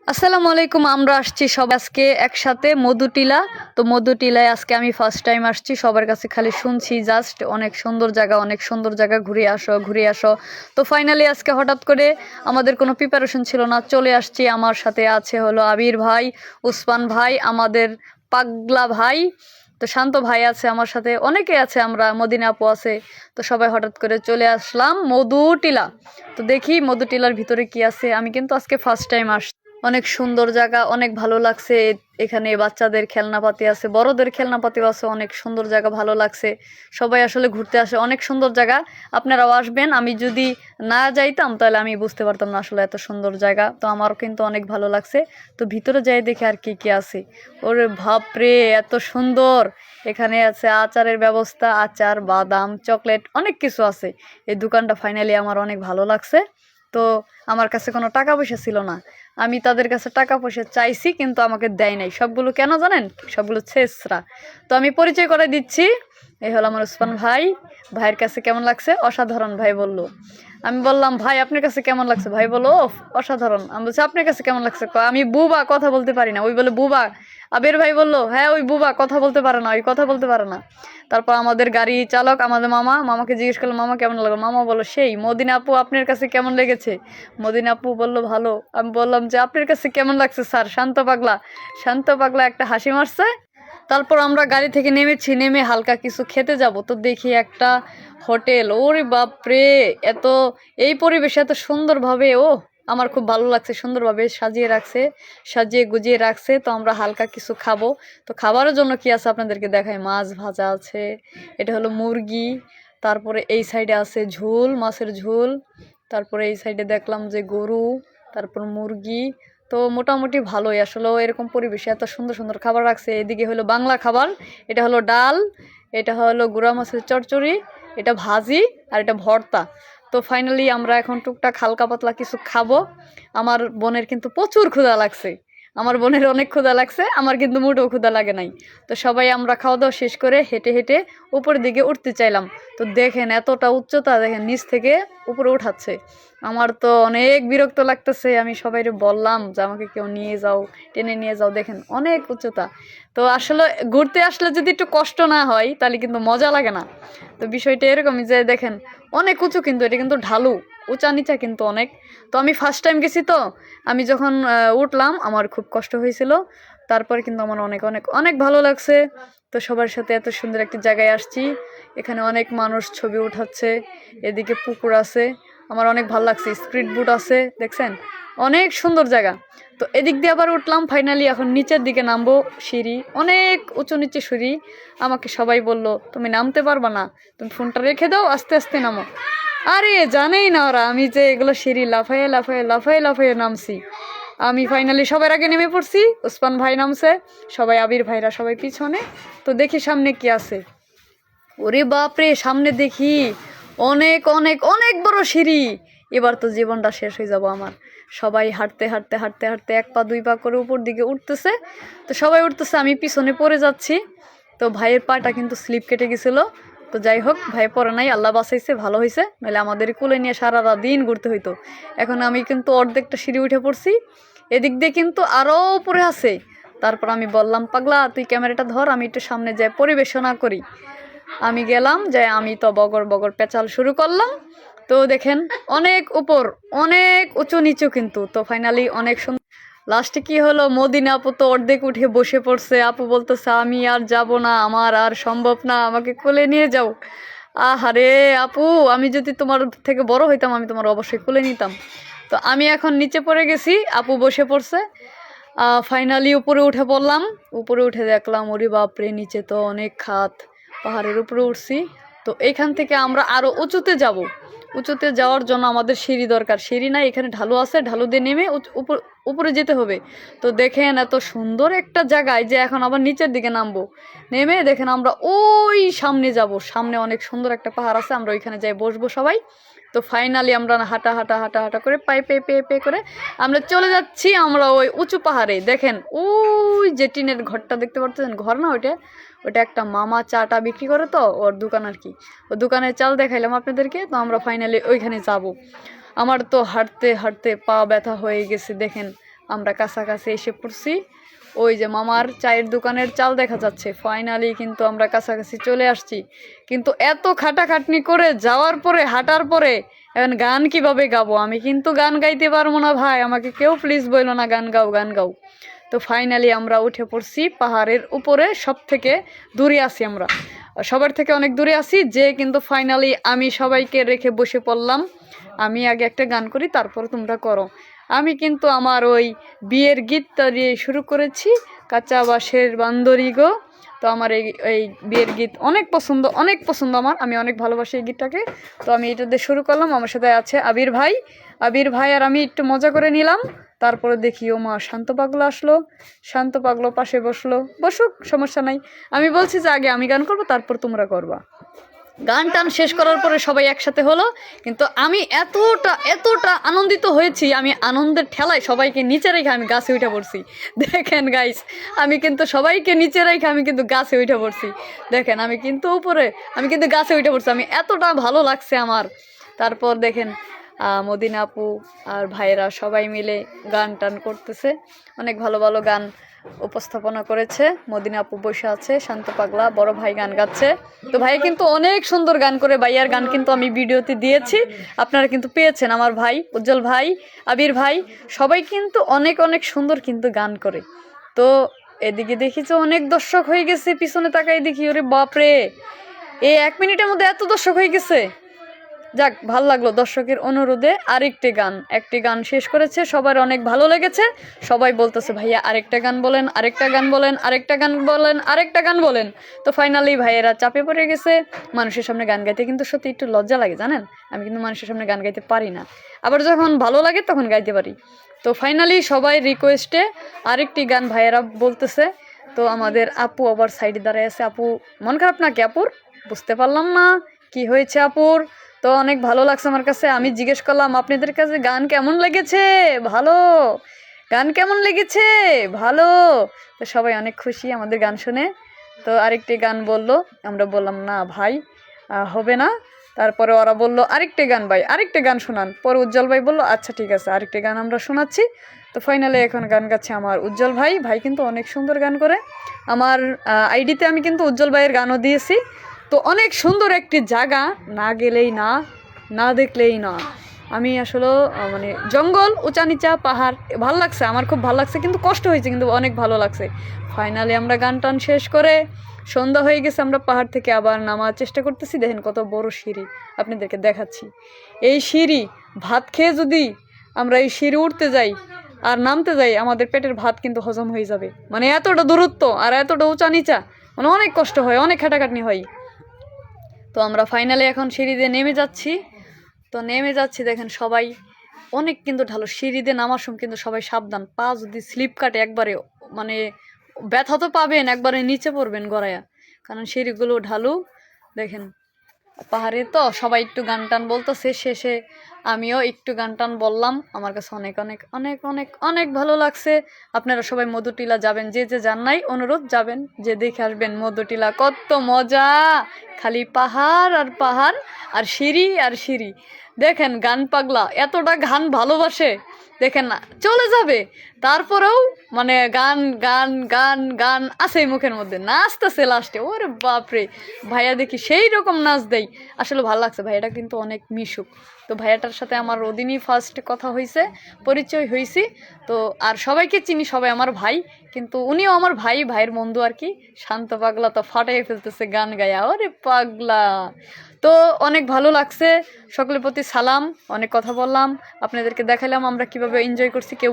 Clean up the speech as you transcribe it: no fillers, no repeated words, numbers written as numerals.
আসসালামু আলাইকুম। আমরা আসছি সব আজকে একসাথে মধুটিলা। তো মধুটিলায় আজকে আমি ফার্স্ট টাইম আসছি। সবার কাছে খালি শুনছি জাস্ট অনেক সুন্দর জায়গা, অনেক সুন্দর জায়গা, ঘুরে আসো ঘুরে আসো। তো ফাইনালি আজকে হঠাৎ করে আমাদের কোনো প্রিপারেশন ছিল না, চলে আসছি। আমার সাথে আছে হলো আবির ভাই, উসমান ভাই, আমাদের পাগলা ভাই, তো শান্ত ভাই আছে আমার সাথে, অনেকে আছে, আমরা মদিনা আপু আছে। তো সবাই হঠাৎ করে চলে আসলাম মধুটিলা। তো দেখি মধুটিলার ভিতরে কি আছে। আমি কিন্তু আজকে ফার্স্ট টাইম আসছি। অনেক সুন্দর জায়গা, অনেক ভালো লাগছে। এখানে বাচ্চাদের খেলনাপাতি আছে, বড়দের খেলনাপাতিও আছে, অনেক সুন্দর জায়গা, ভালো লাগছে। সবাই আসলে ঘুরতে আসে, অনেক সুন্দর জায়গা। আপনারাও আসবেন। আমি যদি না যাইতাম তাহলে আমি বুঝতে পারতাম না আসলে এত সুন্দর জায়গা। তো আমারও কিন্তু অনেক ভালো লাগছে। তো ভিতরে যাই দেখে আর কি কি আছে। ওরে বাপরে, এত সুন্দর! এখানে আছে আচারের ব্যবস্থা, আচার, বাদাম, চকলেট, অনেক কিছু আছে। এই দোকানটা ফাইনালি আমার অনেক ভালো লাগছে। তো আমার কাছে কোনো টাকা পয়সা ছিল না। আমি তাদের কাছে টাকা পয়সা চাইছি কিন্তু আমাকে দেয় নাই। সবগুলো কেন জানেন? সবগুলো ছেসরা। তো আমি পরিচয় করে দিচ্ছি। এই হলো আমার উসমান ভাই। ভাইয়ের কাছে কেমন লাগছে? অসাধারণ, ভাই বলল। আমি বললাম ভাই আপনার কাছে কেমন লাগছে? ভাই বলো অসাধারণ। আমি বলছি আপনার কাছে কেমন লাগছে? আমি বুবা, কথা বলতে পারি না। ওই বলে বুবা। আবের ভাই বললো হ্যাঁ ওই বুবা, কথা বলতে পারে না, ওই কথা বলতে পারে না। তারপর আমাদের গাড়ি চালক, আমাদের মামাকে জিজ্ঞেস করলাম মামা কেমন লাগলো। মামা বললো সেই। মদিনা আপু আপনার কাছে কেমন লেগেছে? মদিনা আপু বললো ভালো। আমি বললাম যে আপনার কাছে কেমন লাগছে স্যার? শান্ত পাগলা, শান্ত পাগলা একটা হাসি মারছে। তারপর আমরা গাড়ি থেকে নেমেছি, নেমে হালকা কিছু খেতে যাব। তো দেখি একটা হোটেল, ওরে বাপরে, এত এই পরিবেশে এত সুন্দরভাবে, আমার খুব ভালো লাগছে। সুন্দরভাবে সাজিয়ে রাখছে, সাজিয়ে গুজিয়ে রাখছে। তো আমরা হালকা কিছু খাবো। তো খাবারের জন্য কি আছে আপনাদেরকে দেখায়। মাছ ভাজা আছে, এটা হলো মুরগি। তারপরে এই সাইডে আছে ঝোল, মাছের ঝোল। তারপরে এই সাইডে দেখলাম যে গরু, তারপর মুরগি। তো মোটামুটি ভালোই আসলে এরকম পরিবেশে এত সুন্দর সুন্দর খাবার রাখছে। এদিকে হলো বাংলা খাবার, এটা হলো ডাল, এটা হলো গুঁড়া মাছের চচ্চড়ি, এটা ভাজি, আর এটা ভর্তা। তো ফাইনালি আমরা এখন টুকটাক হালকা পাতলা কিছু খাবো। আমার বোনের কিন্তু প্রচুর ক্ষুধা লাগছে। আমার বোনের অনেক ক্ষুধা লাগছে, আমার কিন্তু মোটেও ক্ষুধা লাগে নাই। তো সবাই আমরা খাওয়া দাওয়া শেষ করে হেঁটে হেঁটে উপরের দিকে উঠতে চাইলাম। তো দেখেন এতটা উচ্চতা, দেখেন নিচ থেকে উপরে উঠাচ্ছে। আমার তো অনেক বিরক্ত লাগতেছে। আমি সবাইকে বললাম যে আমাকে কেউ নিয়ে যাও, টেনে নিয়ে যাও। দেখেন অনেক উচ্চতা। তো আসলে ঘুরতে আসলে যদি একটু কষ্ট না হয় তাহলে কিন্তু মজা লাগে না। তো বিষয়টা এরকমই যে দেখেন অনেক উঁচু, কিন্তু এটা কিন্তু ঢালু, উঁচা নিচা কিন্তু অনেক। তো আমি ফার্স্ট টাইম গেছি, তো আমি যখন উঠলাম আমার খুব কষ্ট হয়েছিল। তারপরে কিন্তু আমার অনেক অনেক অনেক ভালো লাগছে। তো সবার সাথে এত সুন্দর একটি জায়গায় আসছি। এখানে অনেক মানুষ ছবি উঠাচ্ছে, এদিকে পুকুর আছে। আমার অনেক ভালো লাগছে, স্পিড বোট আছে, দেখছেন অনেক সুন্দর জায়গা। তো এদিক দিয়ে আবার উঠলাম। ফাইনালি এখন নিচের দিকে নামবো। সিঁড়ি অনেক উঁচু নিচে সিঁড়ি। আমাকে সবাই বলল তুমি নামতে পারবা না, তুমি ফোনটা রেখে দাও, আস্তে আস্তে নামো। আরে জানেই না ওরা আমি যে এগুলো সিঁড়ি লাফাইয়ে লাফাইয়ে লাফাইয়ে লাফাইয়ে নামছি। আমি ফাইনালি সবার আগে নেমে পড়ছি, উসমান ভাই নামছে, সবাই আবির ভাইরা সবাই পিছনে। তো দেখি সামনে কি আছে। ওরে বাপরে, সামনে দেখি অনেক অনেক অনেক বড় সিঁড়ি। এবার তো জীবনটা শেষ হয়ে যাব আমার। সবাই হাঁটতে হাঁটতে হাঁটতে হাঁটতে এক পা দুই পা করে উপর দিকে উঠতেছে। তো সবাই উঠতেছে, আমি পিছনে পড়ে যাচ্ছি। তো ভাইয়ের পাটা কিন্তু স্লিপ কেটে গেছিলো। তো যাই হোক, ভাই পরে নাই, আল্লাহ বাঁচাইছে, ভালো হয়েছে, নাহলে আমাদের কোলে নিয়ে সারা রাত দিন ঘুরতে হইতো। এখন আমি কিন্তু অর্ধেকটা সিঁড়ি উঠে পড়ছি। এদিক দিয়ে কিন্তু আরও উপরে আছে। তারপর আমি বললাম পাগলা তুই ক্যামেরাটা ধর, আমি একটু সামনে যাই পরিবেশনা করি। আমি গেলাম, যে আমি তো বগর বগর পেঁচাল শুরু করলাম। তো দেখেন অনেক উপর, অনেক উঁচু নিচু কিন্তু। তো ফাইনালি অনেক সুন্দর। লাস্টে কি হলো, মদিনা আপু তো অর্ধেক উঠে বসে পড়ছে। আপু বলতেছে আমি আর যাব না, আমার আর সম্ভব না, আমাকে কোলে নিয়ে যাও। আহারে আপু, আমি যদি তোমার থেকে বড় হইতাম আমি তোমার অবশ্যই কোলে নিতাম। তো আমি এখন নিচে পড়ে গেছি, আপু বসে পড়ছে। ফাইনালি উপরে উঠে পড়লাম। উপরে উঠে দেখলাম ওরে বাপরে, নিচে তো অনেক খাত। পাহাড়ের উপরে উঠছি। তো এখান থেকে আমরা আরো উঁচুতে যাব। উঁচুতে যাওয়ার জন্য আমাদের সিঁড়ি দরকার। সিঁড়ি নাই, এখানে ঢালু আছে, ঢালু দিয়ে নেমে উপরে যেতে হবে। তো দেখেন এত সুন্দর একটা জায়গায় যে এখন আবার নিচের দিকে নামবো। নেমে দেখেন আমরা ওই সামনে যাব। সামনে অনেক সুন্দর একটা পাহাড় আছে, আমরা ওইখানে যাই বসবো সবাই। তো ফাইনালি আমরা হাঁটা হাঁটা হাঁটা হাঁটা করে পায়ে পে পে পে করে আমরা চলে যাচ্ছি আমরা ওই উঁচু পাহাড়ে। দেখেন ওই যে টিনের ঘরটা দেখতে পাচ্ছেন, ঘর না ওইটা, ওটা একটা মামা চাটা বিক্রি করে, তো ওর দোকান আর কি। ও দোকানের চাল দেখাইলাম আপনাদেরকে। তো আমরা ফাইনালি ওইখানে যাব। আমার তো হাঁটতে হাঁটতে পা ব্যথা হয়ে গেছে। দেখেন আমরা কাছাকাছি এসে পড়ছি। ওই যে মামার চায়ের দোকানের চাল দেখা যাচ্ছে। ফাইনালি কিন্তু আমরা কাছাকাছি চলে আসছি। কিন্তু এত খাটাখাটনি করে যাওয়ার পরে, হাঁটার পরে এখন গান কিভাবে গাবো? আমি কিন্তু গান গাইতে পারবো না ভাই, আমাকে কেউ প্লিজ বললো না গান গাও গান গাও। তো ফাইনালি আমরা উঠে পড়ছি পাহাড়ের উপরে, সব থেকে দূরে আছি আমরা, সবার থেকে অনেক দূরে আছি। যে কিন্তু ফাইনালি আমি সবাইকে রেখে বসে পড়লাম, আমি আগে একটা গান করি তারপর তোমরা করো। আমি কিন্তু আমার ওই বিয়ের গীতটা দিয়ে শুরু করেছি, কাঁচা বাঁশের বান্দরি গো। তো আমার এই বিয়ের গীত অনেক পছন্দ আমার, আমি অনেক ভালোবাসি এই গীতটাকে। তো আমি এটা দিয়ে শুরু করলাম, আমার সাথে আছে আবির ভাই আর আমি একটু মজা করে নিলাম। তারপরে দেখি ও মা শান্ত পাগলা আসলো, শান্ত পাগলো পাশে বসুক, সমস্যা নাই। আমি বলছি যে আগে আমি গান করবো তারপর তোমরা করবা। গান টান শেষ করার পরে সবাই একসাথে হলো, কিন্তু আমি এতটা আনন্দিত হয়েছি, আমি আনন্দের ঠেলায় সবাইকে নিচে রেখে আমি গাছে উঠে পড়ছি। দেখেন গাইস, আমি কিন্তু সবাইকে নিচে রেখে আমি কিন্তু গাছে উঠে পড়ছি। দেখেন আমি কিন্তু গাছে উঠে পড়ছি, আমি এতটা ভালো লাগছে আমার। তারপর দেখেন মদিনা আপু আর ভাইয়েরা সবাই মিলে গান টান করতেছে, অনেক ভালো ভালো গান উপস্থাপনা করেছে। মদিনা আপু বসে আছে, শান্ত পাগলা বড় ভাই গান গাচ্ছে। তো ভাই কিন্তু অনেক সুন্দর গান করে, ভাইয়ার গান কিন্তু আমি ভিডিওতে দিয়েছি, আপনারা কিন্তু পেয়েছেন। আমার ভাই উজ্জ্বল ভাই, আবির ভাই, সবাই কিন্তু অনেক সুন্দর কিন্তু গান করে। তো এদিকে দেখি যে অনেক দর্শক হয়ে গেছে, পিছনে তাকাই দেখি ওরে বাপরে, এই 1 মিনিটের মধ্যে এত দর্শক হয়ে গেছে। যাক, ভাল লাগলো দর্শকের অনুরোধে একটি গান শেষ করেছে, সবার অনেক ভালো লেগেছে। সবাই বলতেছে ভাইয়া আরেকটা গান বলেন, আরেকটা গান বলেন, আরেকটা গান বলেন, আরেকটা গান বলেন। তো ফাইনালি ভাইয়েরা চাপে পড়ে গেছে। মানুষের সামনে গান গাইতে কিন্তু সত্যি একটু লজ্জা লাগে, জানেন? আমি কিন্তু মানুষের সামনে গান গাইতে পারি না, আবার যখন ভালো লাগে তখন গাইতে পারি। তো ফাইনালি সবাই রিকোয়েস্টে আরেকটি গান ভাইয়েরা বলতেছে। তো আমাদের আপু আবার সাইডে দাঁড়ায় আছে। আপু মন খারাপ নাকি আপুর? বুঝতে পারলাম না কি হয়েছে আপুর। তো অনেক ভালো লাগছে আমার কাছে। আমি জিজ্ঞেস করলাম আপনাদের কাছে গান কেমন লেগেছে? ভালো। গান কেমন লেগেছে? ভালো। তো সবাই অনেক খুশি আমাদের গান শুনে। তো আরেকটি গান বললো, আমরা বললাম না ভাই হবে না। তারপরে ওরা বললো আরেকটি গান ভাই, আরেকটি গান শোনান। পরে উজ্জ্বল ভাই বললো আচ্ছা ঠিক আছে, আরেকটি গান আমরা শোনাচ্ছি। তো ফাইনালি এখন গান গাচ্ছে আমার উজ্জ্বল ভাই কিন্তু অনেক সুন্দর গান করে। আমার আইডিতে আমি কিন্তু উজ্জ্বল ভাইয়ের গানও দিয়েছি। তো অনেক সুন্দর একটি জায়গা, না গেলেই না, না দেখলেই না। আমি আসলে মানে জঙ্গল, উঁচা নিচা পাহাড়, ভালো লাগছে, আমার খুব ভালো লাগছে, কিন্তু কষ্ট হয়েছে, কিন্তু অনেক ভালো লাগছে। ফাইনালি আমরা গান টান শেষ করে সন্ধ্যা হয়ে গেছে, আমরা পাহাড় থেকে আবার নামার চেষ্টা করতেছি। দেখেন কত বড় সিঁড়ি, আপনাদেরকে দেখাচ্ছি। এই সিঁড়ি, ভাত খেয়ে যদি আমরা এই সিঁড়ি উঠতে যাই আর নামতে যাই, আমাদের পেটের ভাত কিন্তু হজম হয়ে যাবে। মানে এতটা দূরত্ব আর এতটা উঁচা নিচা, মানে অনেক কষ্ট হয়, অনেক খাটাখাটনি হয়। তো আমরা ফাইনালি এখন সিঁড়ি দিয়ে নেমে যাচ্ছি। দেখেন সবাই অনেক কিন্তু ঢালু, সিঁড়ি দিয়ে নামার সময় কিন্তু সবাই সাবধান, পা যদি স্লিপ কাটে একবারে মানে ব্যথা তো পাবেন, একবারে নিচে পড়বেন গড়াইয়া, কারণ সিঁড়িগুলো ঢালু। দেখেন পাহাড়ে তো সবাই একটু গান টান বলতেছে, শেষে আমিও একটু গান টান বললাম। আমার কাছে অনেক অনেক অনেক অনেক অনেক ভালো লাগছে। আপনারা সবাই মধুটিলা যাবেন, যে যান নাই অনুরোধ যাবেন, যে দেখে আসবেন মধুটিলা, কত মজা, খালি পাহাড় আর পাহাড় আর সিঁড়ি আর সিঁড়ি। দেখেন গান পাগলা এতটা গান ভালোবাসে, দেখেন না চলে যাবে, তারপরেও মানে গান গান গান গান আছে মুখের মধ্যে, নাচতেছে লাস্টে। ওরে বাপরে, ভাইয়া দেখি সেই রকম নাচ দেয়। আসলে ভালো লাগছে, ভাইয়াটা কিন্তু অনেক মিশুক। তো ভাইয়াটার সাথে আমার ওদিনই ফার্স্ট কথা হয়েছে, পরিচয় হয়েছি। তো আর সবাইকে চিনি, সবাই আমার ভাই, কিন্তু উনিও আমার ভাইয়ের বন্ধু আর কি। শান্ত পাগলা তো ফাটাই ফেলতেছে গান গায়া, ওরে পাগলা। তো অনেক ভালো লাগছে, সকলের প্রতি সালাম। অনেক কথা বললাম, আপনাদেরকে দেখালাম আমরা কিভাবে এনজয় করছি। কেউ